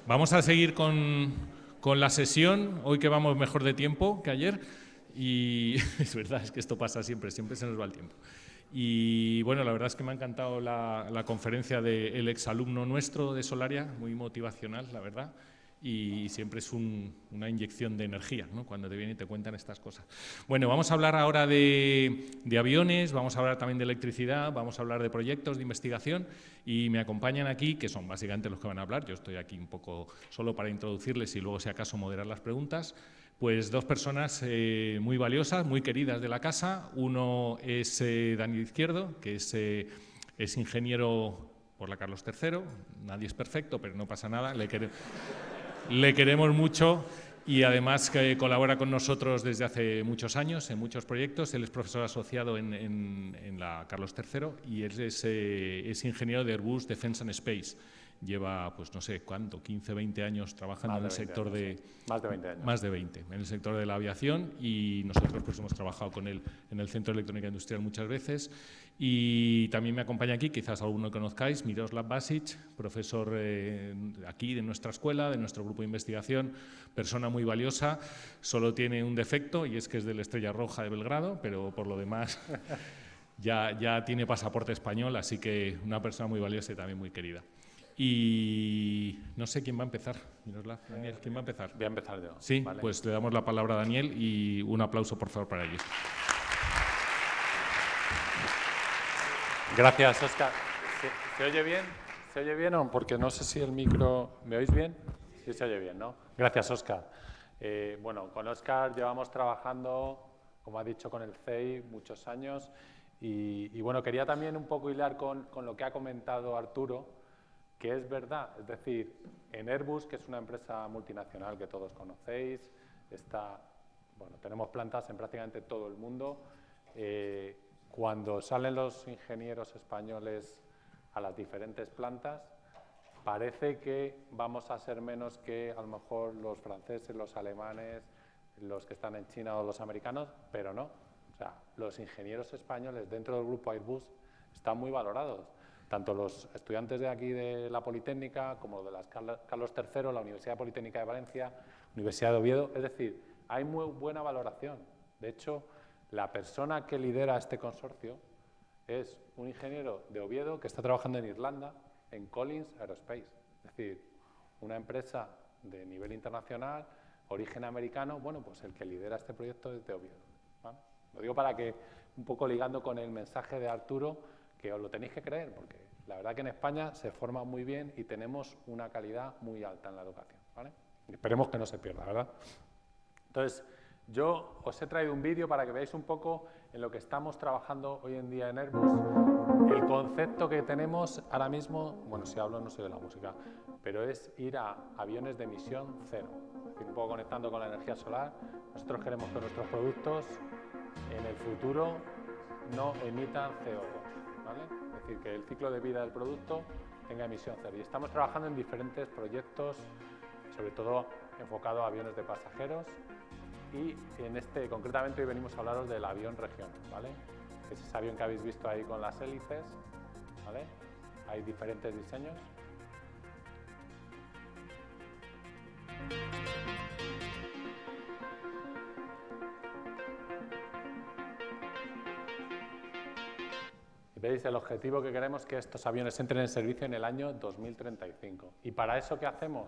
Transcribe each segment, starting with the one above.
Vamos a seguir con la sesión, hoy que vamos mejor de tiempo que ayer, y es verdad, es que esto pasa siempre, siempre se nos va el tiempo. Y bueno, la verdad es que me ha encantado la conferencia del exalumno nuestro de Solaria, muy motivacional, la verdad, y siempre es una inyección de energía, ¿no?, cuando te vienen y te cuentan estas cosas. Bueno, vamos a hablar ahora de aviones, vamos a hablar también de electricidad, vamos a hablar de proyectos de investigación y me acompañan aquí, que son básicamente los que van a hablar, yo estoy aquí un poco solo para introducirles y luego si acaso moderar las preguntas. Pues dos personas muy valiosas, muy queridas de la casa. Uno es Daniel Izquierdo, que es ingeniero por la Carlos III. Nadie es perfecto, pero no pasa nada. Le queremos mucho y además que colabora con nosotros desde hace muchos años en muchos proyectos. Él es profesor asociado en la Carlos III y él es ingeniero de Airbus Defence and Space. Lleva, pues no sé cuánto, 15, 20 años trabajando en el sector de... Más de 20 años. Más de 20, en el sector de la aviación, y nosotros pues hemos trabajado con él en el Centro de Electrónica Industrial muchas veces. Y también me acompaña aquí, quizás alguno conozcáis, Miroslav Basic, profesor aquí de nuestra escuela, de nuestro grupo de investigación, persona muy valiosa. Solo tiene un defecto y es que es de la Estrella Roja de Belgrado, pero por lo demás ya tiene pasaporte español, así que una persona muy valiosa y también muy querida. Y no sé quién va a empezar, Miroslav, Daniel, ¿quién va a empezar? Voy a empezar yo. Sí, ¿vale? Pues le damos la palabra a Daniel y un aplauso, por favor, para ellos. Gracias, Óscar. ¿Se oye bien? ¿Se oye bien o? Porque no sé si el micro... ¿Me oís bien? Sí, se oye bien, ¿no? Gracias, Óscar. Bueno, con Óscar llevamos trabajando, como ha dicho, con el CEI muchos años y bueno, quería también un poco hilar con lo que ha comentado Arturo, que es verdad, es decir, en Airbus, que es una empresa multinacional que todos conocéis, tenemos plantas en prácticamente todo el mundo. Cuando salen los ingenieros españoles a las diferentes plantas, parece que vamos a ser menos que a lo mejor los franceses, los alemanes, los que están en China o los americanos, pero no. O sea, los ingenieros españoles dentro del grupo Airbus están muy valorados. Tanto los estudiantes de aquí de la Politécnica como de las Carlos III, la Universidad Politécnica de Valencia, Universidad de Oviedo, es decir, hay muy buena valoración. De hecho, la persona que lidera este consorcio es un ingeniero de Oviedo que está trabajando en Irlanda, en Collins Aerospace, es decir, una empresa de nivel internacional, origen americano, bueno, pues el que lidera este proyecto es de Oviedo, ¿vale? Lo digo para que, un poco ligando con el mensaje de Arturo, que os lo tenéis que creer, porque la verdad que en España se forma muy bien y tenemos una calidad muy alta en la educación, ¿vale? Esperemos que no se pierda, ¿verdad? Entonces, yo os he traído un vídeo para que veáis un poco en lo que estamos trabajando hoy en día en Airbus. El concepto que tenemos ahora mismo, bueno, si hablo no sé de la música, pero es ir a aviones de emisión cero. Es decir, un poco conectando con la energía solar. Nosotros queremos que nuestros productos en el futuro no emitan CO2, ¿vale? Es decir, que el ciclo de vida del producto tenga emisión cero. Y estamos trabajando en diferentes proyectos, sobre todo enfocado a aviones de pasajeros. Y concretamente hoy venimos a hablaros del avión regional, ¿vale? Es ese avión que habéis visto ahí con las hélices, ¿vale? Hay diferentes diseños. ¿Veis? El objetivo que queremos es que estos aviones entren en servicio en el año 2035. ¿Y para eso qué hacemos?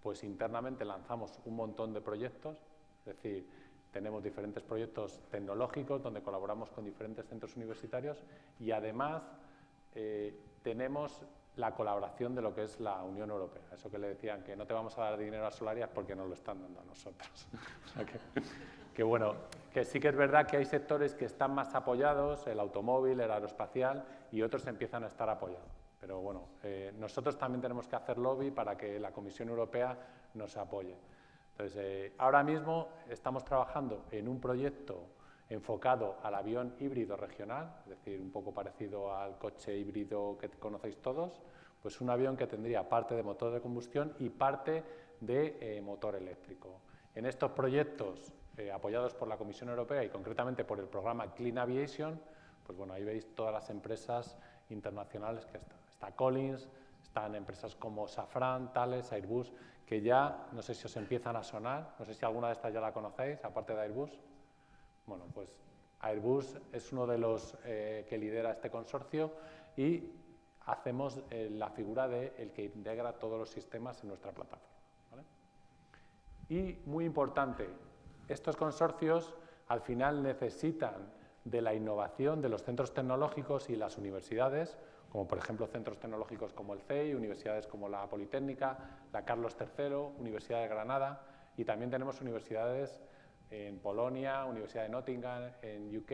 Pues internamente lanzamos un montón de proyectos, es decir, tenemos diferentes proyectos tecnológicos donde colaboramos con diferentes centros universitarios y además tenemos la colaboración de lo que es la Unión Europea. Eso que le decían que no te vamos a dar dinero a Solaria porque nos lo están dando a nosotros. O sea que bueno, que sí que es verdad que hay sectores que están más apoyados, el automóvil, el aeroespacial, y otros empiezan a estar apoyados. Pero bueno, nosotros también tenemos que hacer lobby para que la Comisión Europea nos apoye. Entonces, ahora mismo estamos trabajando en un proyecto enfocado al avión híbrido regional, es decir, un poco parecido al coche híbrido que conocéis todos, pues un avión que tendría parte de motor de combustión y parte de motor eléctrico. En estos proyectos, apoyados por la Comisión Europea y concretamente por el programa Clean Aviation, pues bueno, ahí veis todas las empresas internacionales que están. Está Collins, Están empresas como Safran, Thales, Airbus, que ya, no sé si os empiezan a sonar, no sé si alguna de estas ya la conocéis, aparte de Airbus. Bueno, pues Airbus es uno de los que lidera este consorcio y hacemos la figura de el que integra todos los sistemas en nuestra plataforma, ¿vale? Y muy importante, estos consorcios al final necesitan de la innovación de los centros tecnológicos y las universidades, como por ejemplo centros tecnológicos como el CEI, universidades como la Politécnica, la Carlos III, Universidad de Granada, y también tenemos universidades en Polonia, Universidad de Nottingham, en UK.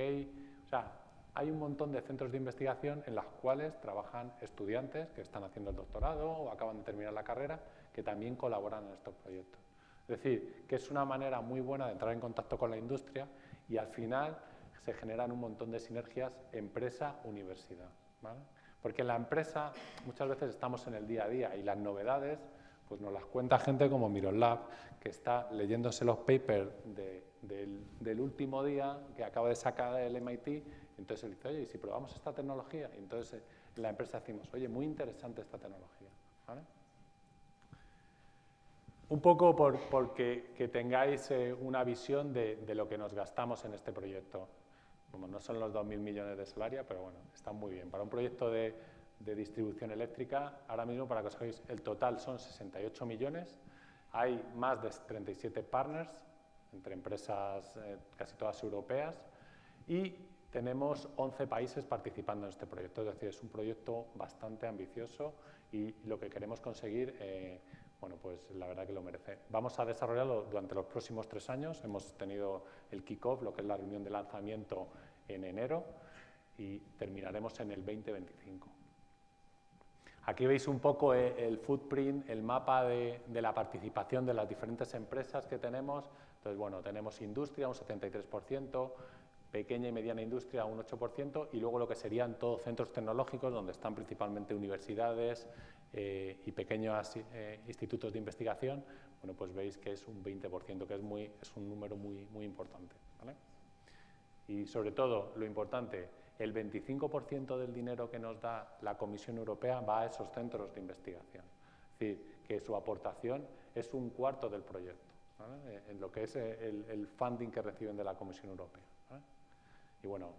O sea, hay un montón de centros de investigación en los cuales trabajan estudiantes que están haciendo el doctorado o acaban de terminar la carrera, que también colaboran en estos proyectos. Es decir, que es una manera muy buena de entrar en contacto con la industria y al final se generan un montón de sinergias empresa-universidad, ¿vale? Porque en la empresa muchas veces estamos en el día a día y las novedades pues nos las cuenta gente como Miroslav, que está leyéndose los papers del último día que acaba de sacar el MIT. Entonces él dice, oye, ¿y si probamos esta tecnología? Y entonces en la empresa decimos, oye, muy interesante esta tecnología, ¿vale? Un poco porque que tengáis una visión de lo que nos gastamos en este proyecto. Como no son los 2.000 millones de Solaria, pero bueno, están muy bien. Para un proyecto de distribución eléctrica, ahora mismo, para que os hagáis, el total son 68 millones. Hay más de 37 partners, entre empresas casi todas europeas, y tenemos 11 países participando en este proyecto. Es decir, es un proyecto bastante ambicioso y lo que queremos conseguir, bueno, pues la verdad que lo merece. Vamos a desarrollarlo durante los próximos 3 años. Hemos tenido el kick-off, lo que es la reunión de lanzamiento, en enero y terminaremos en el 2025. Aquí veis un poco el footprint, el mapa de la participación de las diferentes empresas que tenemos. Entonces, bueno, tenemos industria, un 73%, pequeña y mediana industria, un 8%, y luego lo que serían todos centros tecnológicos, donde están principalmente universidades y pequeños institutos de investigación. Bueno, pues veis que es un 20%, que es un número muy importante, ¿vale? Y sobre todo, lo importante, el 25% del dinero que nos da la Comisión Europea va a esos centros de investigación. Es decir, que su aportación es un cuarto del proyecto, ¿vale? En lo que es el funding que reciben de la Comisión Europea, ¿vale? Y bueno,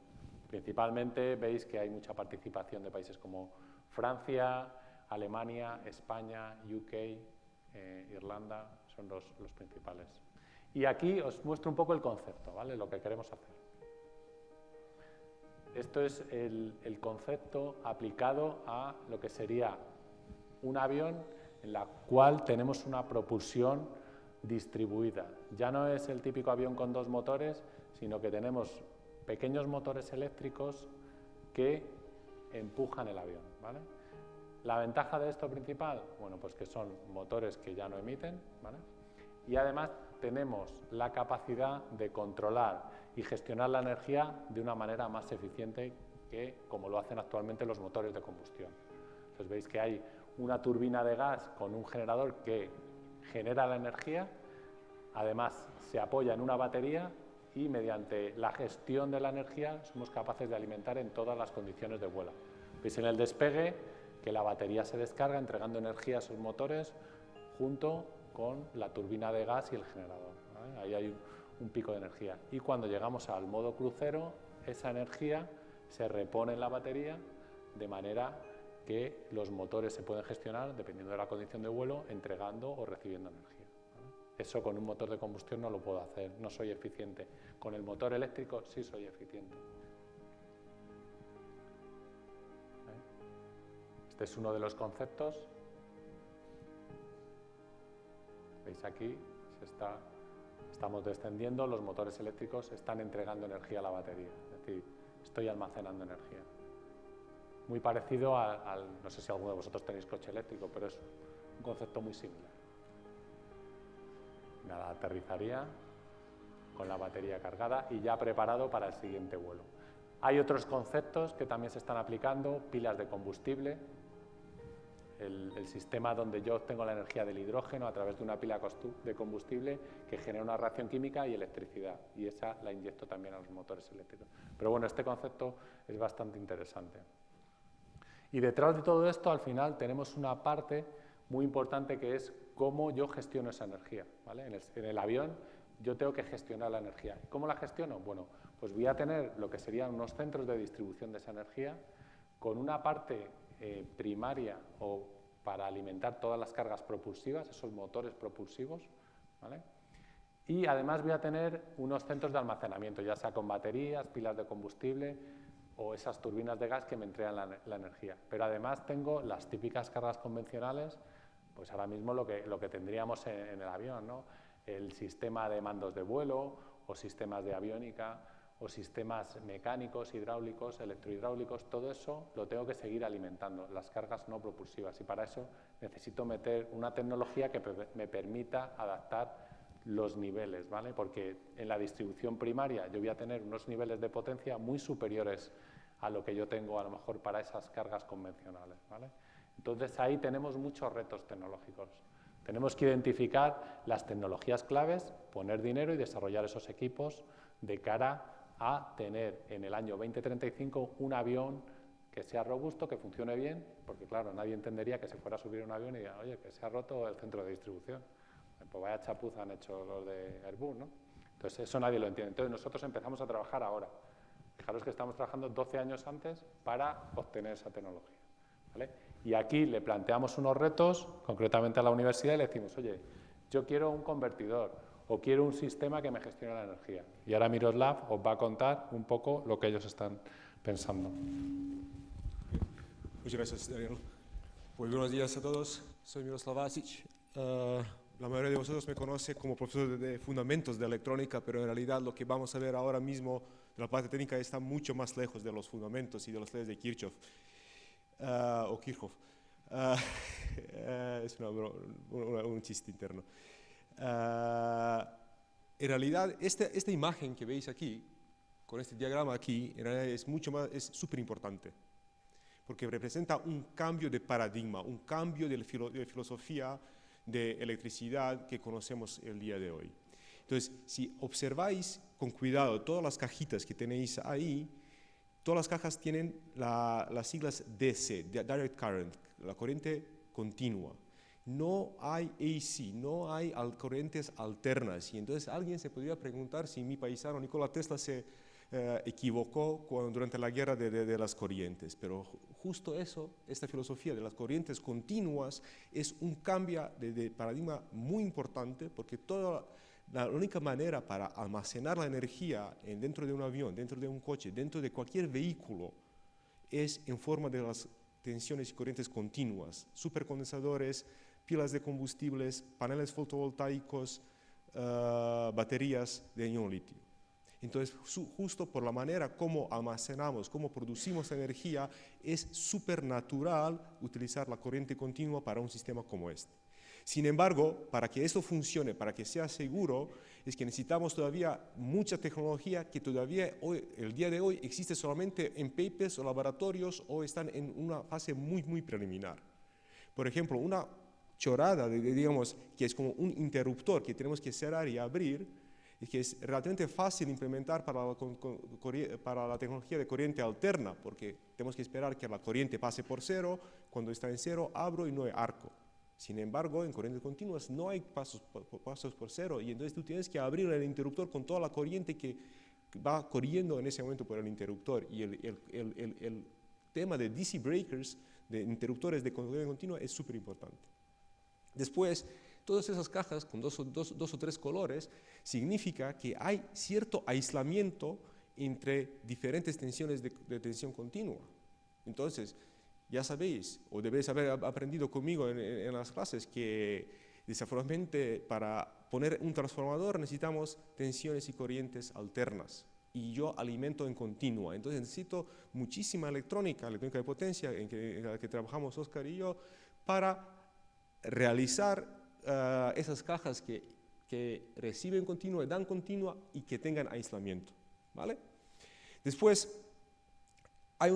principalmente veis que hay mucha participación de países como Francia, Alemania, España, UK, Irlanda, son los principales. Y aquí os muestro un poco el concepto, ¿vale? Lo que queremos hacer. Esto es el concepto aplicado a lo que sería un avión en la cual tenemos una propulsión distribuida. Ya no es el típico avión con 2 motores, sino que tenemos pequeños motores eléctricos que empujan el avión, ¿vale? La ventaja de esto principal, bueno, pues que son motores que ya no emiten, ¿vale? Y además tenemos la capacidad de controlar y gestionar la energía de una manera más eficiente que como lo hacen actualmente los motores de combustión. Entonces veis que hay una turbina de gas con un generador que genera la energía, además se apoya en una batería y mediante la gestión de la energía somos capaces de alimentar en todas las condiciones de vuelo. Veis en el despegue que la batería se descarga entregando energía a esos motores junto con la turbina de gas y el generador, ¿vale? Ahí hay un pico de energía. Y cuando llegamos al modo crucero, esa energía se repone en la batería de manera que los motores se pueden gestionar dependiendo de la condición de vuelo, entregando o recibiendo energía, ¿vale? Eso con un motor de combustión no lo puedo hacer, no soy eficiente. Con el motor eléctrico sí soy eficiente. Este es uno de los conceptos. Veis aquí, estamos descendiendo, los motores eléctricos están entregando energía a la batería, es decir, estoy almacenando energía. Muy parecido no sé si alguno de vosotros tenéis coche eléctrico, pero es un concepto muy similar. Nada, aterrizaría con la batería cargada y ya preparado para el siguiente vuelo. Hay otros conceptos que también se están aplicando, pilas de combustible, el sistema donde yo obtengo la energía del hidrógeno a través de una pila de combustible que genera una reacción química y electricidad, y esa la inyecto también a los motores eléctricos. Pero bueno, este concepto es bastante interesante. Y detrás de todo esto, al final, tenemos una parte muy importante que es cómo yo gestiono esa energía, ¿vale? En el avión yo tengo que gestionar la energía. ¿Cómo la gestiono? Bueno, pues voy a tener lo que serían unos centros de distribución de esa energía con una parte primaria o para alimentar todas las cargas propulsivas, esos motores propulsivos, ¿vale? Y además voy a tener unos centros de almacenamiento, ya sea con baterías, pilas de combustible o esas turbinas de gas que me entregan la energía. Pero además tengo las típicas cargas convencionales, pues ahora mismo lo que tendríamos en el avión, ¿no? El sistema de mandos de vuelo o sistemas de aviónica o sistemas mecánicos, hidráulicos, electrohidráulicos, todo eso lo tengo que seguir alimentando, las cargas no propulsivas. Y para eso necesito meter una tecnología que me permita adaptar los niveles, ¿vale? Porque en la distribución primaria yo voy a tener unos niveles de potencia muy superiores a lo que yo tengo a lo mejor para esas cargas convencionales, ¿vale? Entonces ahí tenemos muchos retos tecnológicos. Tenemos que identificar las tecnologías claves, poner dinero y desarrollar esos equipos de cara a tener en el año 2035 un avión que sea robusto, que funcione bien, porque claro, nadie entendería que se fuera a subir un avión y diga, oye, que se ha roto el centro de distribución. Pues vaya chapuza han hecho los de Airbus, ¿no? Entonces eso nadie lo entiende. Entonces nosotros empezamos a trabajar ahora. Fijaros que estamos trabajando 12 años antes para obtener esa tecnología, ¿vale? Y aquí le planteamos unos retos, concretamente a la universidad, y le decimos, oye, yo quiero un convertidor o quiero un sistema que me gestione la energía. Y ahora Miroslav os va a contar un poco lo que ellos están pensando. Muchas gracias, Daniel. Pues buenos días a todos. Soy Miroslav Vasic. La mayoría de vosotros me conoce como profesor de fundamentos de electrónica, pero en realidad lo que vamos a ver ahora mismo de la parte técnica está mucho más lejos de los fundamentos y de las leyes de Kirchhoff. O Kirchhoff. Es un chiste interno. En realidad, esta imagen que veis aquí, con este diagrama aquí, en realidad es súper importante, porque representa un cambio de paradigma, un cambio de filosofía de electricidad que conocemos el día de hoy. Entonces, si observáis con cuidado todas las cajitas que tenéis ahí, todas las cajas tienen las siglas DC, Direct Current, la corriente continua. No hay AC, no hay corrientes alternas. Y entonces alguien se podría preguntar si mi paisano Nikola Tesla se equivocó durante la guerra de las corrientes. Pero justo eso, esta filosofía de las corrientes continuas, es un cambio de paradigma muy importante, porque la única manera para almacenar la energía dentro de un avión, dentro de un coche, dentro de cualquier vehículo, es en forma de las tensiones y corrientes continuas, supercondensadores, pilas de combustibles, paneles fotovoltaicos, baterías de ion litio. Entonces, justo por la manera como almacenamos, como producimos energía, es súper natural utilizar la corriente continua para un sistema como este. Sin embargo, para que esto funcione, para que sea seguro, es que necesitamos todavía mucha tecnología que todavía el día de hoy existe solamente en papers o laboratorios o están en una fase muy, muy preliminar. Por ejemplo, una chorrada, digamos, que es como un interruptor que tenemos que cerrar y abrir, y que es relativamente fácil implementar para la tecnología de corriente alterna, porque tenemos que esperar que la corriente pase por cero, cuando está en cero abro y no hay arco. Sin embargo, en corrientes continuas no hay pasos por cero, y entonces tú tienes que abrir el interruptor con toda la corriente que va corriendo en ese momento por el interruptor. Y el tema de DC breakers, de interruptores de corriente continua, es súper importante. Después, todas esas cajas con dos o tres colores significa que hay cierto aislamiento entre diferentes tensiones de tensión continua. Entonces, ya sabéis, o debéis haber aprendido conmigo en las clases, que desafortunadamente para poner un transformador necesitamos tensiones y corrientes alternas. Y yo alimento en continua. Entonces necesito muchísima electrónica de potencia en la que trabajamos Oscar y yo, para realizar esas cajas que reciben continua, dan continua y que tengan aislamiento, ¿vale? Después, hay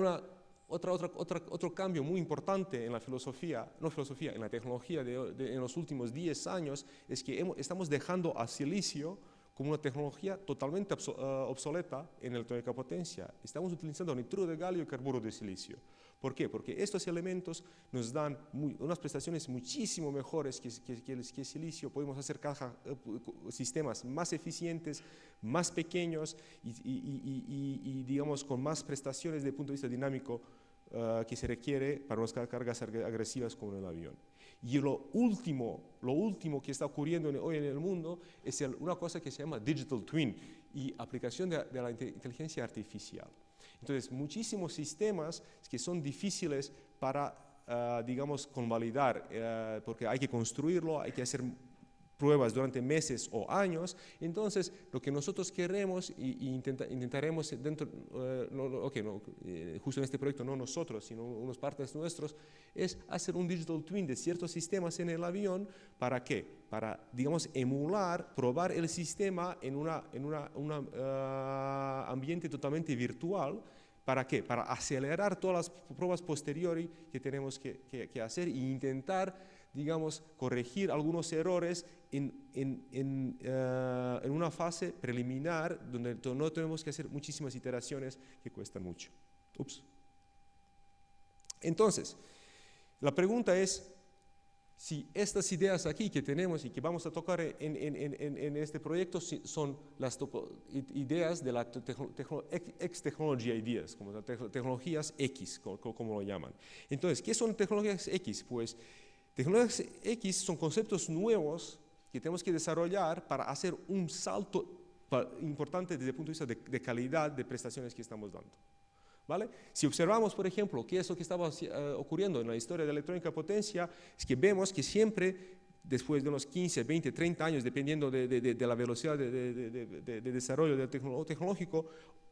otro cambio muy importante en la en la tecnología en los últimos 10 años, es que estamos dejando a silicio como una tecnología totalmente obsoleta en electrónica potencia. Estamos utilizando nitruro de galio y carburo de silicio. ¿Por qué? Porque estos elementos nos dan unas prestaciones muchísimo mejores que el silicio. Podemos hacer sistemas más eficientes, más pequeños y, digamos, con más prestaciones desde el punto de vista dinámico que se requiere para unas cargas agresivas como en el avión. Y lo último que está ocurriendo hoy en el mundo es una cosa que se llama Digital Twin y aplicación de la inteligencia artificial. Entonces, muchísimos sistemas que son difíciles para, digamos, convalidar, porque hay que construirlo, hay que hacer pruebas durante meses o años. Entonces, lo que nosotros queremos y intentaremos dentro, justo en este proyecto, no nosotros, sino unos partners nuestros, es hacer un digital twin de ciertos sistemas en el avión. ¿Para qué? Para, digamos, emular, probar el sistema en un ambiente totalmente virtual. ¿Para qué? Para acelerar todas las pruebas posteriores que tenemos que hacer e intentar, digamos, corregir algunos errores en una fase preliminar donde no tenemos que hacer muchísimas iteraciones que cuestan mucho. Entonces, la pregunta es si estas ideas aquí que tenemos y que vamos a tocar en este proyecto son las ideas de la X-Technology Ideas, como las tecnologías X, como lo llaman. Entonces, ¿qué son tecnologías X? Pues tecnologías X son conceptos nuevos que tenemos que desarrollar para hacer un salto importante desde el punto de vista de calidad de prestaciones que estamos dando. ¿Vale? Si observamos, por ejemplo, qué es lo que estaba ocurriendo en la historia de electrónica potencia, es que vemos que siempre, después de unos 15, 20, 30 años, dependiendo de la velocidad de desarrollo del tecnológico,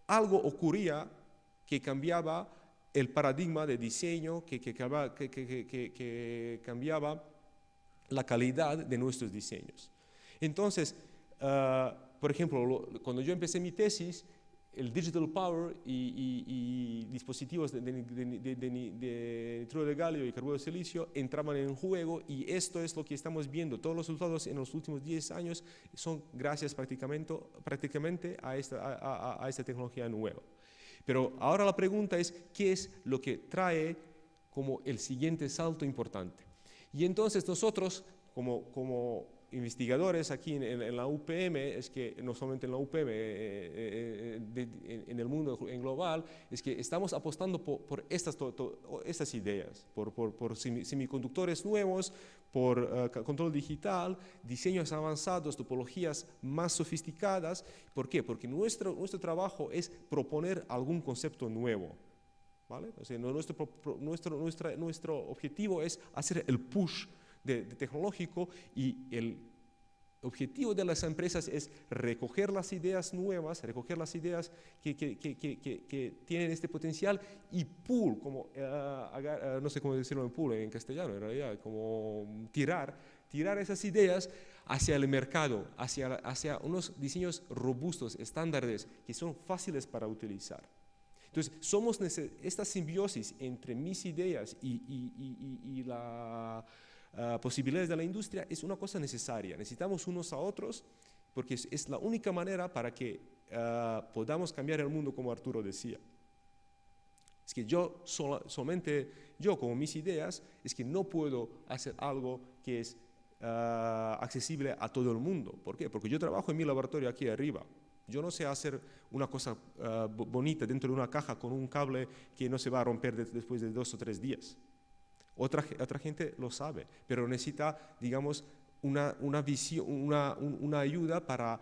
algo ocurría que cambiaba el paradigma de diseño, que cambiaba la calidad de nuestros diseños. Entonces, por ejemplo, cuando yo empecé mi tesis, el digital power y dispositivos de nitruro de galio y carburo de silicio entraban en juego, y esto es lo que estamos viendo. Todos los resultados en los últimos 10 años son gracias prácticamente a esta tecnología nueva. Pero ahora la pregunta es, ¿qué es lo que trae como el siguiente salto importante? Y entonces nosotros, como investigadores aquí en la UPM, es que no solamente en la UPM, en el mundo en global, es que estamos apostando por estas ideas, por semiconductores nuevos, por control digital, diseños avanzados, topologías más sofisticadas. ¿Por qué? Porque nuestro trabajo es proponer algún concepto nuevo. ¿Vale? O sea, nuestro objetivo es hacer el push de tecnológico, y el objetivo de las empresas es recoger las ideas nuevas, recoger las ideas que tienen este potencial y pool, como, no sé cómo decirlo en pool en castellano, en realidad, como tirar esas ideas hacia el mercado, hacia unos diseños robustos, estándares, que son fáciles para utilizar. Entonces, esta simbiosis entre mis ideas y la posibilidades de la industria es una cosa necesaria. Necesitamos unos a otros, porque es la única manera para que podamos cambiar el mundo, como Arturo decía. Es que solamente yo, como mis ideas, es que no puedo hacer algo que es accesible a todo el mundo. ¿Por qué? Porque yo trabajo en mi laboratorio aquí arriba. Yo no sé hacer una cosa bonita dentro de una caja con un cable que no se va a romper después de 2 o 3 días. Otra gente lo sabe, pero necesita, digamos, una visión, una ayuda para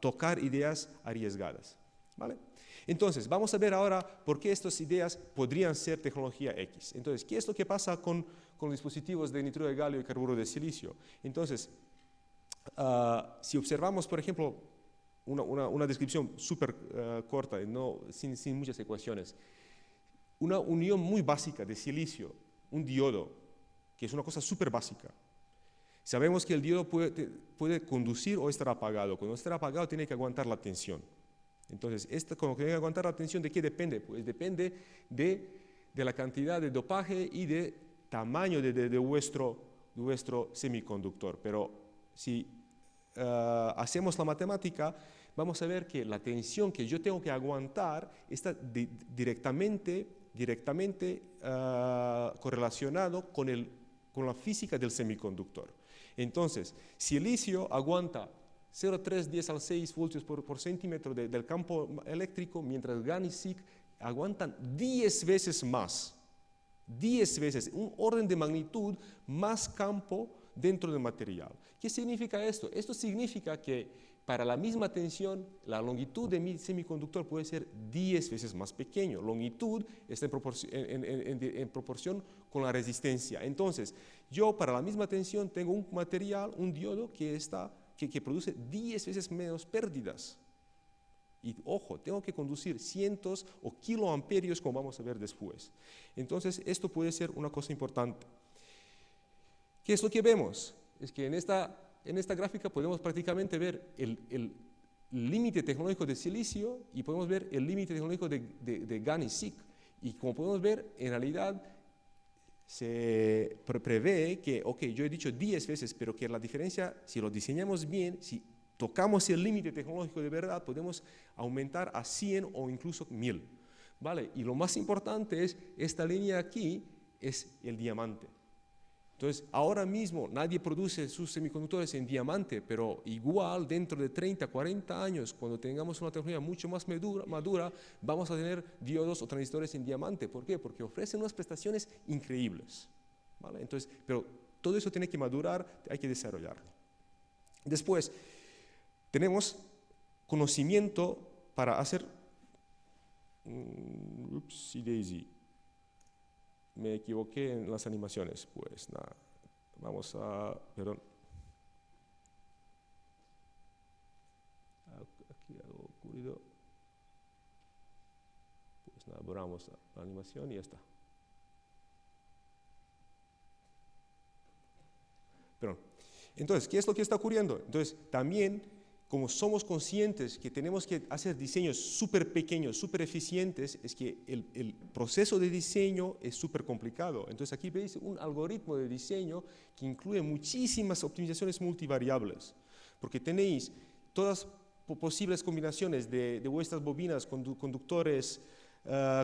tocar ideas arriesgadas. ¿Vale? Entonces, vamos a ver ahora por qué estas ideas podrían ser tecnología X. Entonces, ¿qué es lo que pasa con dispositivos de nitruro de galio y carburo de silicio? Entonces, si observamos, por ejemplo, una descripción súper corta, sin muchas ecuaciones, una unión muy básica de silicio, un diodo, que es una cosa súper básica. Sabemos que el diodo puede conducir o estar apagado. Cuando está apagado tiene que aguantar la tensión. Entonces, como que tiene que aguantar la tensión, ¿de qué depende? Pues depende de la cantidad de dopaje y de tamaño de vuestro semiconductor. Pero si hacemos la matemática, vamos a ver que la tensión que yo tengo que aguantar está directamente directamente correlacionado con la física del semiconductor. Entonces, si el litio aguanta 0,3, 10 al 6 voltios por centímetro del campo eléctrico, mientras GaN y SiC aguantan 10 veces más. 10 veces, un orden de magnitud más campo dentro del material. ¿Qué significa esto? Esto significa que para la misma tensión, la longitud de mi semiconductor puede ser 10 veces más pequeño. Longitud está en proporción con la resistencia. Entonces, yo para la misma tensión tengo un material, un diodo que produce 10 veces menos pérdidas. Y ojo, tengo que conducir cientos o kiloamperios, como vamos a ver después. Entonces, esto puede ser una cosa importante. ¿Qué es lo que vemos? Es que en esta gráfica podemos prácticamente ver el límite tecnológico de silicio y podemos ver el límite tecnológico de GaN y SiC. Y como podemos ver, en realidad se prevé que, ok, yo he dicho 10 veces, pero que la diferencia, si lo diseñamos bien, si tocamos el límite tecnológico de verdad, podemos aumentar a 100 o incluso 1000. ¿Vale? Y lo más importante es, esta línea aquí es el diamante. Entonces, ahora mismo nadie produce sus semiconductores en diamante, pero igual dentro de 30, 40 años, cuando tengamos una tecnología mucho más madura, vamos a tener diodos o transistores en diamante. ¿Por qué? Porque ofrecen unas prestaciones increíbles. ¿Vale? Entonces, pero todo eso tiene que madurar, hay que desarrollarlo. Después, tenemos conocimiento para hacer... Upsi daisy. Me equivoqué en las animaciones, pues nada, vamos a, perdón. Aquí algo ocurrido. Pues nada, borramos la animación y ya está. Perdón. Entonces, ¿qué es lo que está ocurriendo? Entonces, también, como somos conscientes que tenemos que hacer diseños súper pequeños, súper eficientes, es que el proceso de diseño es súper complicado. Entonces aquí veis un algoritmo de diseño que incluye muchísimas optimizaciones multivariables, porque tenéis todas posibles combinaciones de vuestras bobinas, conductores,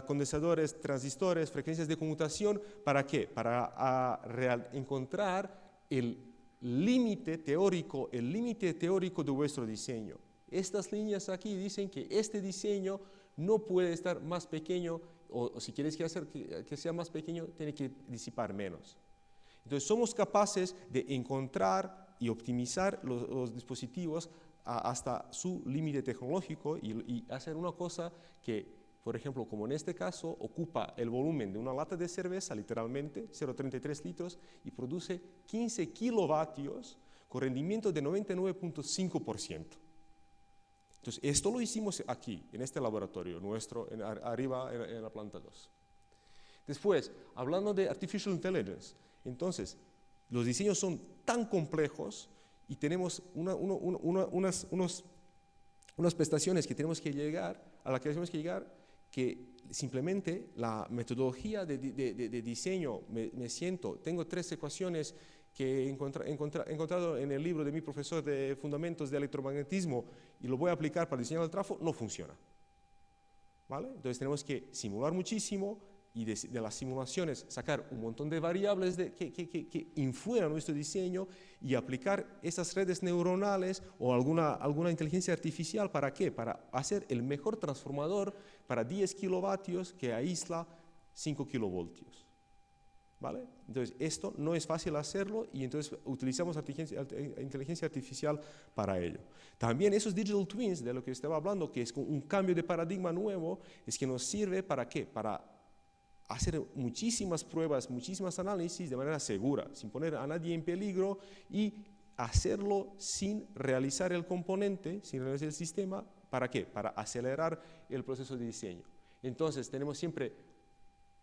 condensadores, transistores, frecuencias de conmutación. ¿Para qué? Para encontrar el límite teórico de vuestro diseño. Estas líneas aquí dicen que este diseño no puede estar más pequeño, o si quieres que sea más pequeño, tiene que disipar menos. Entonces, somos capaces de encontrar y optimizar los dispositivos hasta su límite tecnológico y hacer una cosa que, por ejemplo, como en este caso, ocupa el volumen de una lata de cerveza, literalmente, 0,33 litros, y produce 15 kilovatios con rendimiento de 99.5%. Entonces, esto lo hicimos aquí, en este laboratorio nuestro, arriba en la planta 2. Después, hablando de Artificial Intelligence, entonces, los diseños son tan complejos y tenemos unas prestaciones que tenemos que llegar, a las que tenemos que llegar, que simplemente la metodología de diseño, tengo 3 ecuaciones que he encontrado en el libro de mi profesor de Fundamentos de Electromagnetismo y lo voy a aplicar para diseñar el trafo, no funciona. ¿Vale? Entonces tenemos que simular muchísimo y de las simulaciones sacar un montón de variables que influyen a nuestro diseño y aplicar esas redes neuronales o alguna inteligencia artificial. ¿Para qué? Para hacer el mejor transformador para 10 kilovatios que aísla 5 kilovoltios. ¿Vale? Entonces, esto no es fácil hacerlo y entonces utilizamos inteligencia artificial para ello. También esos digital twins, de lo que estaba hablando, que es un cambio de paradigma nuevo, es que nos sirve ¿para qué? Para hacer muchísimas pruebas, muchísimas análisis de manera segura, sin poner a nadie en peligro y hacerlo sin realizar el componente, sin realizar el sistema. ¿Para qué? Para acelerar el proceso de diseño. Entonces, tenemos siempre,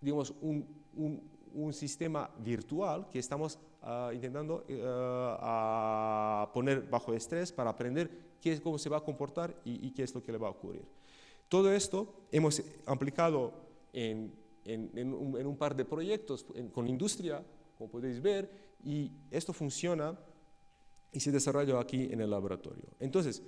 digamos, un sistema virtual que estamos intentando poner bajo estrés para aprender cómo se va a comportar y qué es lo que le va a ocurrir. Todo esto hemos aplicado en un par de proyectos con industria, como podéis ver, y esto funciona y se desarrolla aquí en el laboratorio. Entonces,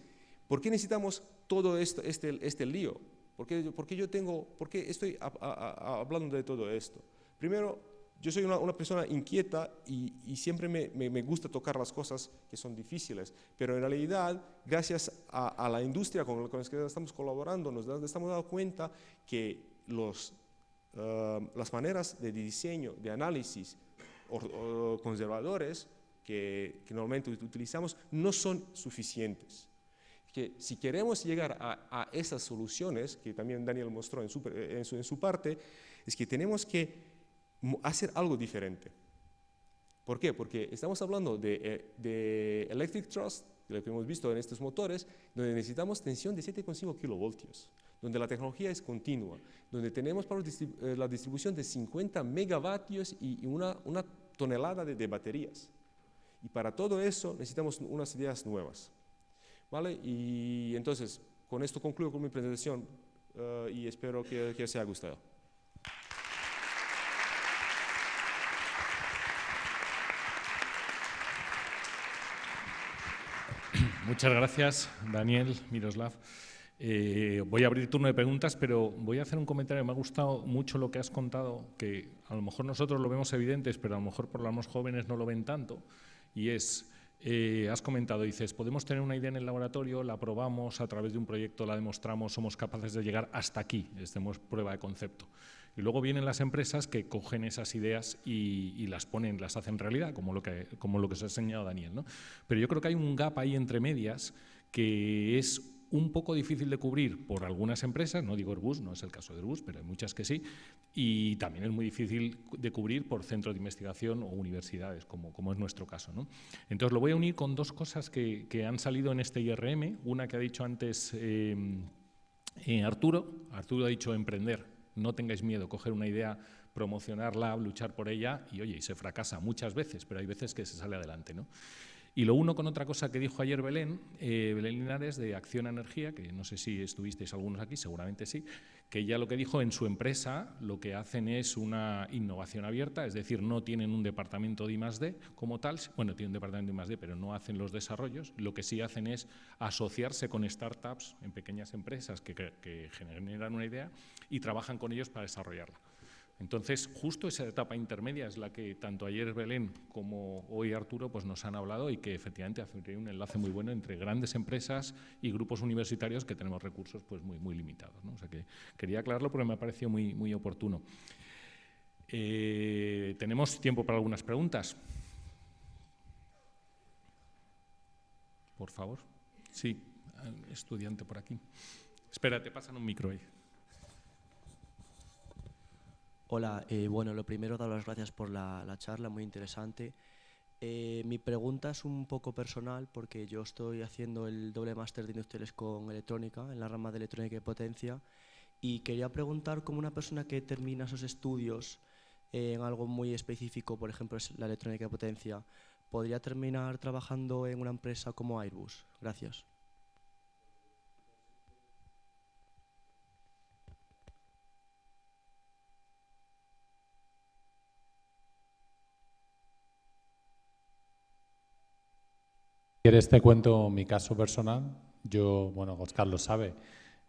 ¿por qué necesitamos todo esto, este lío? ¿Por qué estoy hablando de todo esto? Primero, yo soy una persona inquieta y siempre me gusta tocar las cosas que son difíciles, pero en realidad, gracias a la industria con la que estamos colaborando, nos estamos dando cuenta que las maneras de diseño, de análisis o conservadores que normalmente utilizamos no son suficientes. Que si queremos llegar a esas soluciones, que también Daniel mostró en su parte, es que tenemos que hacer algo diferente. ¿Por qué? Porque estamos hablando de electric thrust, de lo que hemos visto en estos motores, donde necesitamos tensión de 7,5 kilovoltios, donde la tecnología es continua, donde tenemos para la distribución de 50 megavatios y una tonelada de baterías. Y para todo eso necesitamos unas ideas nuevas. ¿Vale? Y entonces, con esto concluyo con mi presentación y espero que os haya gustado. Muchas gracias, Daniel, Miroslav. Voy a abrir turno de preguntas, pero voy a hacer un comentario. Me ha gustado mucho lo que has contado, que a lo mejor nosotros lo vemos evidentes, pero a lo mejor por los más jóvenes no lo ven tanto, y es, has comentado, dices, podemos tener una idea en el laboratorio, la probamos, a través de un proyecto la demostramos, somos capaces de llegar hasta aquí, hacemos prueba de concepto. Y luego vienen las empresas que cogen esas ideas y las ponen, las hacen realidad, como lo que os ha enseñado Daniel, ¿no? Pero yo creo que hay un gap ahí entre medias que es un poco difícil de cubrir por algunas empresas, no digo Airbus, no es el caso de Airbus, pero hay muchas que sí, y también es muy difícil de cubrir por centros de investigación o universidades, como es nuestro caso, ¿no? Entonces lo voy a unir con dos cosas que han salido en este IRM, una que ha dicho antes Arturo ha dicho emprender. No tengáis miedo, coger una idea, promocionarla, luchar por ella y, oye, y se fracasa muchas veces, pero hay veces que se sale adelante, ¿no? Y lo uno con otra cosa que dijo ayer Belén Linares de Acciona Energía, que no sé si estuvisteis algunos aquí, seguramente sí, que ella lo que dijo en su empresa, lo que hacen es una innovación abierta, es decir, no tienen un departamento de I+D como tal, bueno, tienen un departamento de I+D, pero no hacen los desarrollos, lo que sí hacen es asociarse con startups en pequeñas empresas que generan una idea y trabajan con ellos para desarrollarla. Entonces, justo esa etapa intermedia es la que tanto ayer Belén como hoy Arturo pues nos han hablado y que efectivamente hace un enlace muy bueno entre grandes empresas y grupos universitarios que tenemos recursos pues muy limitados, ¿no? O sea que quería aclararlo porque me ha parecido muy oportuno. Tenemos tiempo para algunas preguntas. Por favor. Sí, estudiante por aquí. Espera, te pasan un micro ahí. Hola, bueno, lo primero, dar las gracias por la charla, muy interesante. Mi pregunta es un poco personal porque yo estoy haciendo el doble máster de industriales con electrónica, en la rama de electrónica y potencia, y quería preguntar cómo una persona que termina esos estudios en algo muy específico, por ejemplo, es la electrónica y potencia, podría terminar trabajando en una empresa como Airbus. Gracias. ¿Quieres te cuento mi caso personal? Yo, bueno, Óscar lo sabe,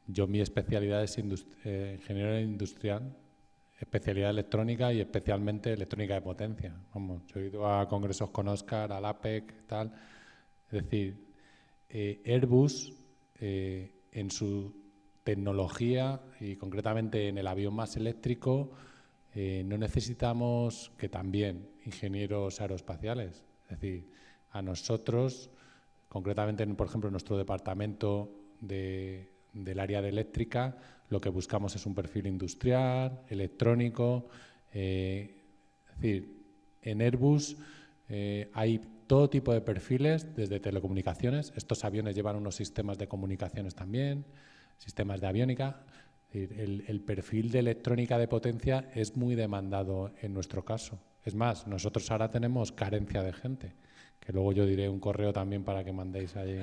yo mi especialidad es ingeniero industrial, especialidad electrónica y especialmente electrónica de potencia. Vamos, yo he ido a congresos con Óscar, al APEC, tal. Es decir, Airbus, en su tecnología y concretamente en el avión más eléctrico, no necesitamos que también ingenieros aeroespaciales. Es decir, a nosotros, concretamente, por ejemplo, en nuestro departamento del área de eléctrica, lo que buscamos es un perfil industrial, electrónico. Es decir, en Airbus hay todo tipo de perfiles, desde telecomunicaciones. Estos aviones llevan unos sistemas de comunicaciones también, sistemas de aviónica. Es decir, el perfil de electrónica de potencia es muy demandado en nuestro caso. Es más, nosotros ahora tenemos carencia de gente, que luego yo diré un correo también para que mandéis allí.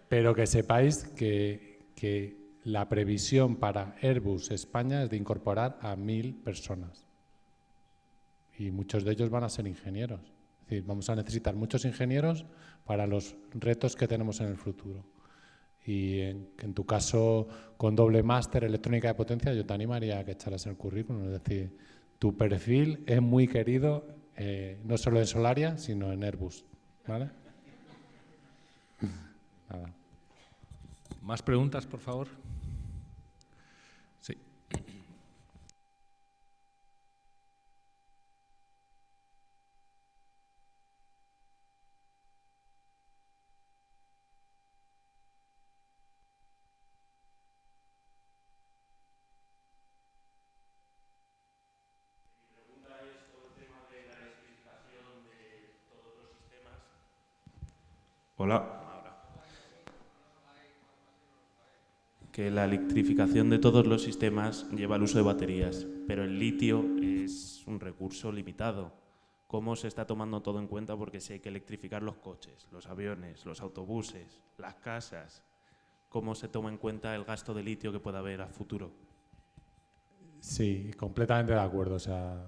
Pero que sepáis que la previsión para Airbus España es de incorporar a 1000 personas. Y muchos de ellos van a ser ingenieros. Es decir, vamos a necesitar muchos ingenieros para los retos que tenemos en el futuro. Y en tu caso, con doble máster electrónica de potencia, yo te animaría a que echaras el currículum. Es decir, tu perfil es muy querido, no solo en Solaria, sino en Airbus, ¿vale? Nada. ¿Más preguntas, por favor? Sí. Hola. Que la electrificación de todos los sistemas lleva al uso de baterías, pero el litio es un recurso limitado. ¿Cómo se está tomando todo en cuenta? Porque si hay que electrificar los coches, los aviones, los autobuses, las casas, ¿cómo se toma en cuenta el gasto de litio que pueda haber a futuro? Sí, completamente de acuerdo. O sea,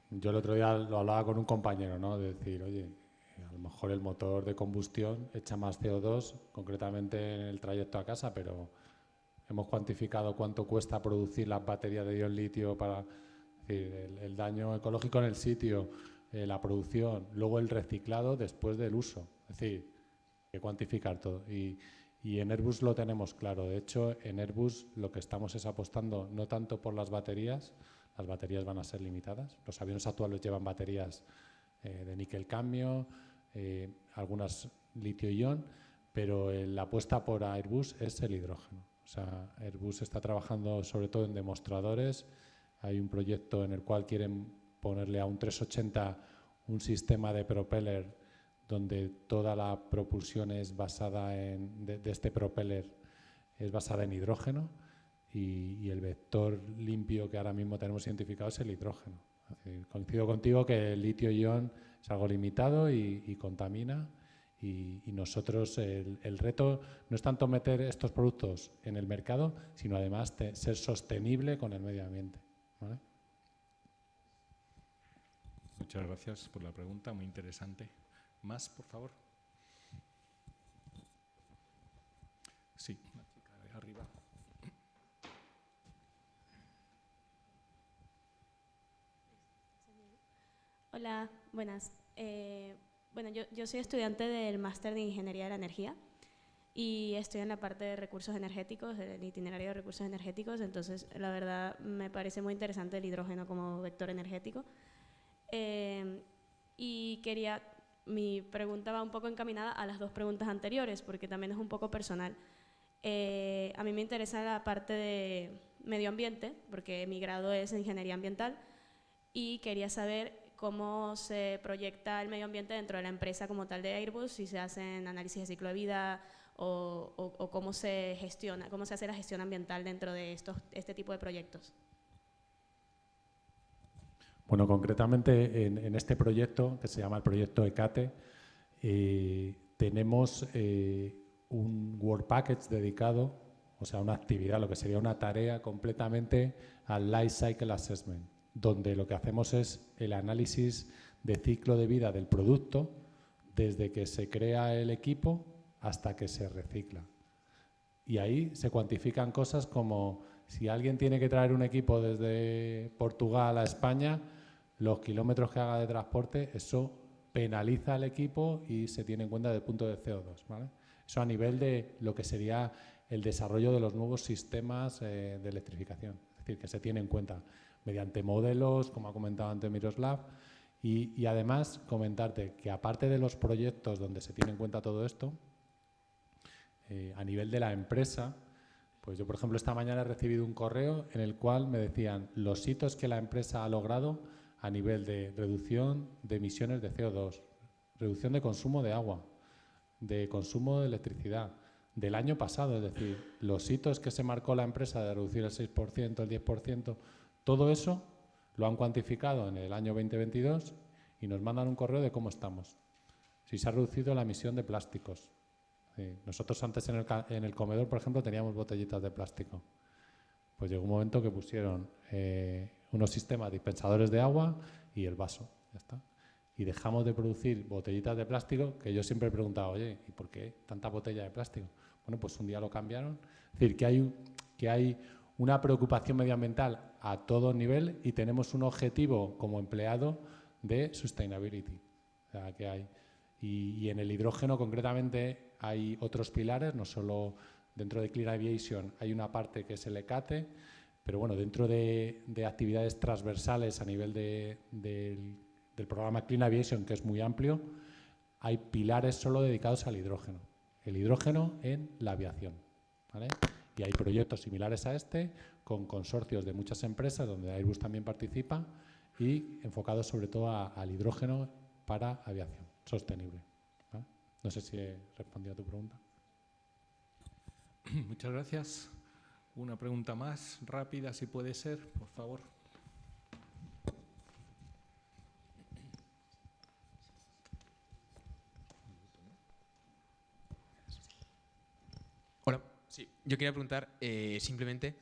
yo el otro día lo hablaba con un compañero, ¿no? De decir, oye, a lo mejor el motor de combustión echa más CO2, concretamente en el trayecto a casa, pero hemos cuantificado cuánto cuesta producir las baterías de ion litio para es decir, el daño ecológico en el sitio, la producción, luego el reciclado después del uso. Es decir, hay que cuantificar todo. Y en Airbus lo tenemos claro. De hecho, en Airbus lo que estamos es apostando no tanto por las baterías van a ser limitadas. Los aviones actuales llevan baterías de níquel cadmio, algunas litio-ion, pero la apuesta por Airbus es el hidrógeno. O sea, Airbus está trabajando sobre todo en demostradores. Hay un proyecto en el cual quieren ponerle a un 380 un sistema de propeller donde toda la propulsión es basada de este propeller es basada en hidrógeno y el vector limpio que ahora mismo tenemos identificado es el hidrógeno. Es decir, coincido contigo que el litio-ion es algo limitado y contamina. Y nosotros el reto no es tanto meter estos productos en el mercado, sino además ser sostenible con el medio ambiente, ¿vale? Muchas gracias por la pregunta, muy interesante. ¿Más, por favor? Sí, la chica de arriba. Hola, buenas. Bueno, yo soy estudiante del máster de Ingeniería de la Energía y estoy en la parte de recursos energéticos, el itinerario de recursos energéticos, entonces la verdad me parece muy interesante el hidrógeno como vector energético. Y mi pregunta va un poco encaminada a las dos preguntas anteriores, porque también es un poco personal. A mí me interesa la parte de medio ambiente, porque mi grado es en Ingeniería Ambiental, y quería saber cómo se proyecta el medio ambiente dentro de la empresa como tal de Airbus, si se hacen análisis de ciclo de vida o cómo se gestiona, cómo se hace la gestión ambiental dentro de este tipo de proyectos. Bueno, concretamente en este proyecto, que se llama el proyecto ECATE, tenemos un Work Package dedicado, o sea, una actividad, lo que sería una tarea completamente al Life Cycle Assessment, donde lo que hacemos es el análisis de ciclo de vida del producto desde que se crea el equipo hasta que se recicla. Y ahí se cuantifican cosas como si alguien tiene que traer un equipo desde Portugal a España, los kilómetros que haga de transporte, eso penaliza al equipo y se tiene en cuenta desde el punto de CO2, ¿vale? Eso a nivel de lo que sería el desarrollo de los nuevos sistemas de electrificación. Es decir, que se tiene en cuenta mediante modelos, como ha comentado antes Miroslav, y además comentarte que aparte de los proyectos donde se tiene en cuenta todo esto, a nivel de la empresa, pues yo por ejemplo esta mañana he recibido un correo en el cual me decían los hitos que la empresa ha logrado a nivel de reducción de emisiones de CO2, reducción de consumo de agua, de consumo de electricidad, del año pasado, es decir, los hitos que se marcó la empresa de reducir el 6%, el 10%, todo eso lo han cuantificado en el año 2022 y nos mandan un correo de cómo estamos. Si se ha reducido la emisión de plásticos. Nosotros antes en el comedor, por ejemplo, teníamos botellitas de plástico. Pues llegó un momento que pusieron unos sistemas dispensadores de agua y el vaso, ya está. Y dejamos de producir botellitas de plástico, que yo siempre he preguntado, oye, ¿y por qué tanta botella de plástico? Bueno, pues un día lo cambiaron. Es decir, que hay una preocupación medioambiental a todo nivel y tenemos un objetivo como empleado de sustainability. O sea, que hay. Y en el hidrógeno concretamente hay otros pilares, no solo dentro de Clean Aviation hay una parte que es el ECATE, pero bueno, dentro de actividades transversales a nivel del programa Clean Aviation, que es muy amplio, hay pilares solo dedicados al hidrógeno. El hidrógeno en la aviación, ¿vale? Y hay proyectos similares a este, con consorcios de muchas empresas, donde Airbus también participa, y enfocados sobre todo al hidrógeno para aviación sostenible, ¿vale? No sé si he respondido a tu pregunta. Muchas gracias. Una pregunta más, rápida, si puede ser, por favor. Hola, sí, yo quería preguntar simplemente,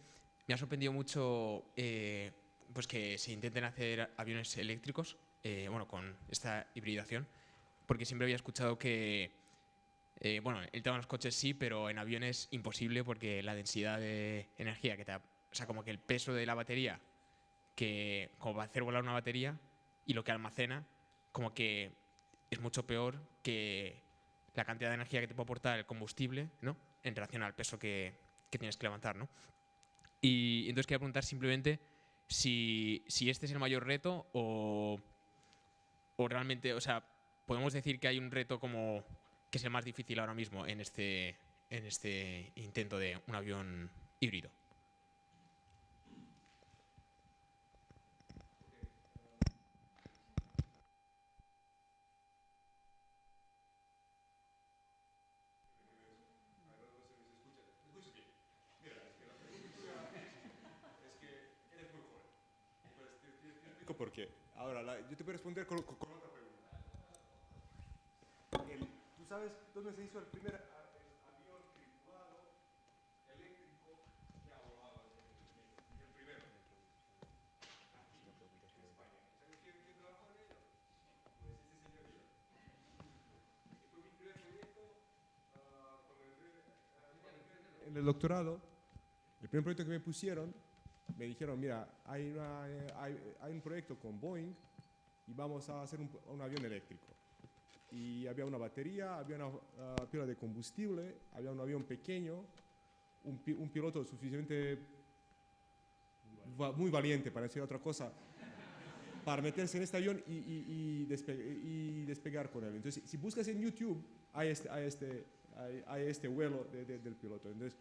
me ha sorprendido mucho pues que se intenten hacer aviones eléctricos, bueno, con esta hibridación, porque siempre había escuchado que, bueno, el tema de los coches sí, pero en aviones imposible porque la densidad de energía que te da, o sea, como que el peso de la batería, que como va a hacer volar una batería y lo que almacena, como que es mucho peor que la cantidad de energía que te puede aportar el combustible, ¿no?, en relación al peso que tienes que levantar, ¿no? Y entonces quería preguntar simplemente si este es el mayor reto o realmente, o sea, podemos decir que hay un reto como que es el más difícil ahora mismo en este intento de un avión híbrido. ¿Por qué? Ahora, yo te voy a responder con otra pregunta. ¿Tú sabes dónde se hizo el primer avión tripulado eléctrico que ha volado? El primero. Aquí, en España. ¿Sabes quién trabajó en ello? Pues ese señorito. Y fue mi primer proyecto en el doctorado. El primer proyecto que me pusieron, me dijeron, mira, hay un proyecto con Boeing y vamos a hacer un avión eléctrico. Y había una batería, había una pila de combustible, había un avión pequeño, un piloto suficientemente muy valiente, para decir otra cosa, para meterse en este avión y despegar con él. Entonces, si buscas en YouTube, hay este vuelo del piloto. Entonces,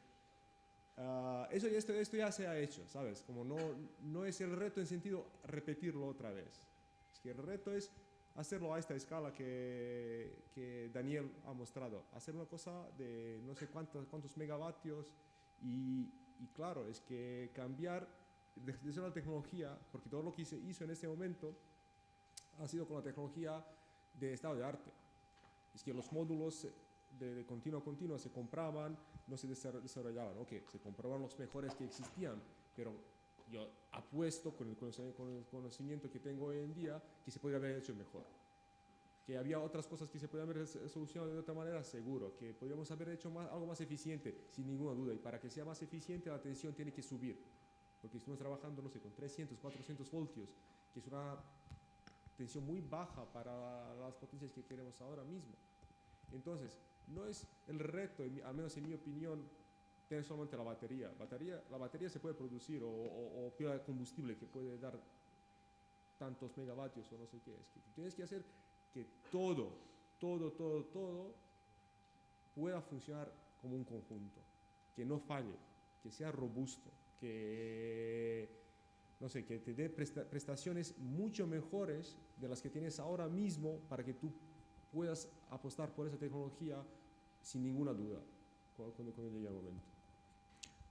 esto ya se ha hecho, ¿sabes? Como no es el reto en sentido repetirlo otra vez. Es que el reto es hacerlo a esta escala que Daniel ha mostrado. Hacer una cosa de no sé cuántos megavatios y claro, es que cambiar desde la tecnología, porque todo lo que se hizo en este momento ha sido con la tecnología de estado de arte. Es que los módulos de continuo a continuo se compraban, no se desarrollaban. Ok, se compraban los mejores que existían, pero yo apuesto con el conocimiento que tengo hoy en día que se podría haber hecho mejor. Que había otras cosas que se podían haber solucionado de otra manera, seguro. Que podríamos haber hecho algo más eficiente, sin ninguna duda. Y para que sea más eficiente, la tensión tiene que subir. Porque estamos trabajando, no sé, con 300, 400 voltios, que es una tensión muy baja para las potencias que queremos ahora mismo. Entonces, no es el reto, al menos en mi opinión, tener solamente la batería. La batería se puede producir o pila de combustible que puede dar tantos megavatios o no sé qué. Es que tienes que hacer que todo pueda funcionar como un conjunto, que no falle, que sea robusto, que, no sé, que te dé prestaciones mucho mejores de las que tienes ahora mismo para que tú puedas apostar por esa tecnología sin ninguna duda cuando llegue el momento.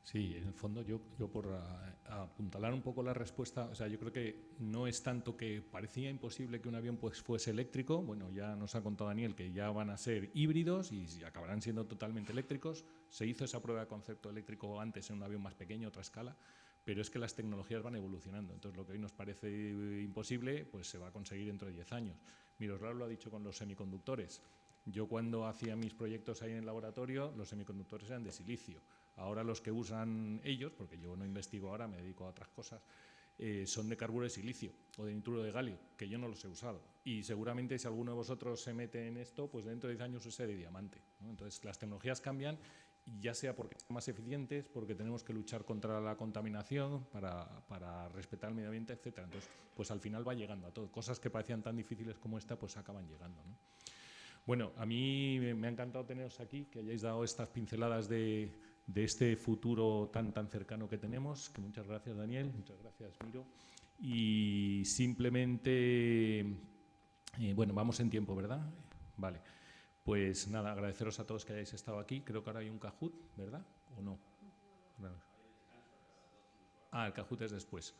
Sí, en el fondo yo por apuntalar un poco la respuesta, o sea, yo creo que no es tanto que parecía imposible que un avión pues fuese eléctrico. Bueno, ya nos ha contado Daniel que ya van a ser híbridos y acabarán siendo totalmente eléctricos. Se hizo esa prueba de concepto eléctrico antes en un avión más pequeño, otra escala, pero es que las tecnologías van evolucionando. Entonces, lo que hoy nos parece imposible, pues se va a conseguir dentro de 10 años. Miroslav lo ha dicho con los semiconductores. Yo cuando hacía mis proyectos ahí en el laboratorio, los semiconductores eran de silicio. Ahora los que usan ellos, porque yo no investigo ahora, me dedico a otras cosas, son de carburo de silicio o de nitruro de galio, que yo no los he usado. Y seguramente si alguno de vosotros se mete en esto, pues dentro de 10 años use de diamante, ¿no? Entonces las tecnologías cambian, ya sea porque son más eficientes, porque tenemos que luchar contra la contaminación, para respetar el medio ambiente, etc. Entonces, pues al final va llegando a todo. Cosas que parecían tan difíciles como esta, pues acaban llegando, ¿no? Bueno, a mí me ha encantado teneros aquí, que hayáis dado estas pinceladas de este futuro tan cercano que tenemos. Que muchas gracias, Daniel, muchas gracias, Miro. Y simplemente, bueno, vamos en tiempo, ¿verdad? Vale. Pues nada, agradeceros a todos que hayáis estado aquí. Creo que ahora hay un Kahoot, ¿verdad? ¿O no? Ah, el Kahoot es después.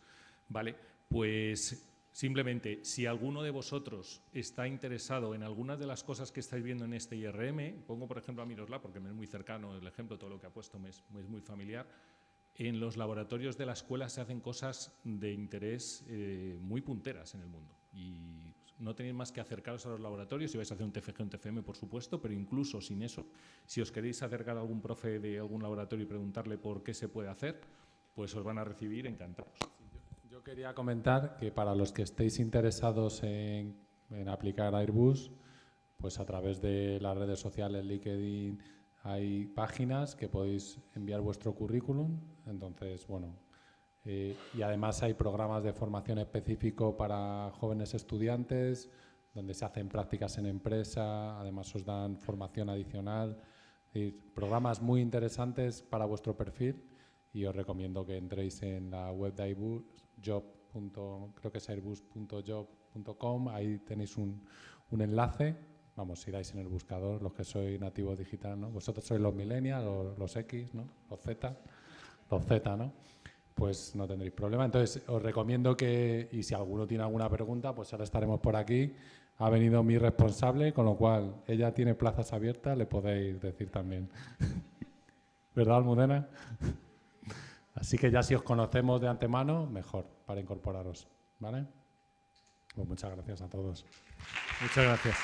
Vale, pues simplemente, si alguno de vosotros está interesado en algunas de las cosas que estáis viendo en este IRM, pongo por ejemplo a Miroslav, porque me es muy cercano el ejemplo, todo lo que ha puesto me es muy familiar. En los laboratorios de la escuela se hacen cosas de interés muy punteras en el mundo. Y no tenéis más que acercaros a los laboratorios, si vais a hacer un TFG o un TFM, por supuesto, pero incluso sin eso, si os queréis acercar a algún profe de algún laboratorio y preguntarle por qué se puede hacer, pues os van a recibir encantados. Yo quería comentar que para los que estéis interesados en aplicar Airbus, pues a través de las redes sociales, LinkedIn, hay páginas que podéis enviar vuestro currículum. Entonces, bueno, y además hay programas de formación específico para jóvenes estudiantes, donde se hacen prácticas en empresa, además os dan formación adicional. Programas muy interesantes para vuestro perfil y os recomiendo que entréis en la web de Airbus, creo que es airbus.job.com, ahí tenéis un enlace. Vamos, si dais en el buscador, los que sois nativos digital, ¿no? Vosotros sois los millennials, los X, ¿no? Los Z, ¿no? Pues no tendréis problema. Entonces, os recomiendo que, y si alguno tiene alguna pregunta, pues ahora estaremos por aquí. Ha venido mi responsable, con lo cual ella tiene plazas abiertas, le podéis decir también. ¿Verdad, Almudena? Así que ya si os conocemos de antemano, mejor para incorporaros, ¿vale? Pues muchas gracias a todos. Muchas gracias.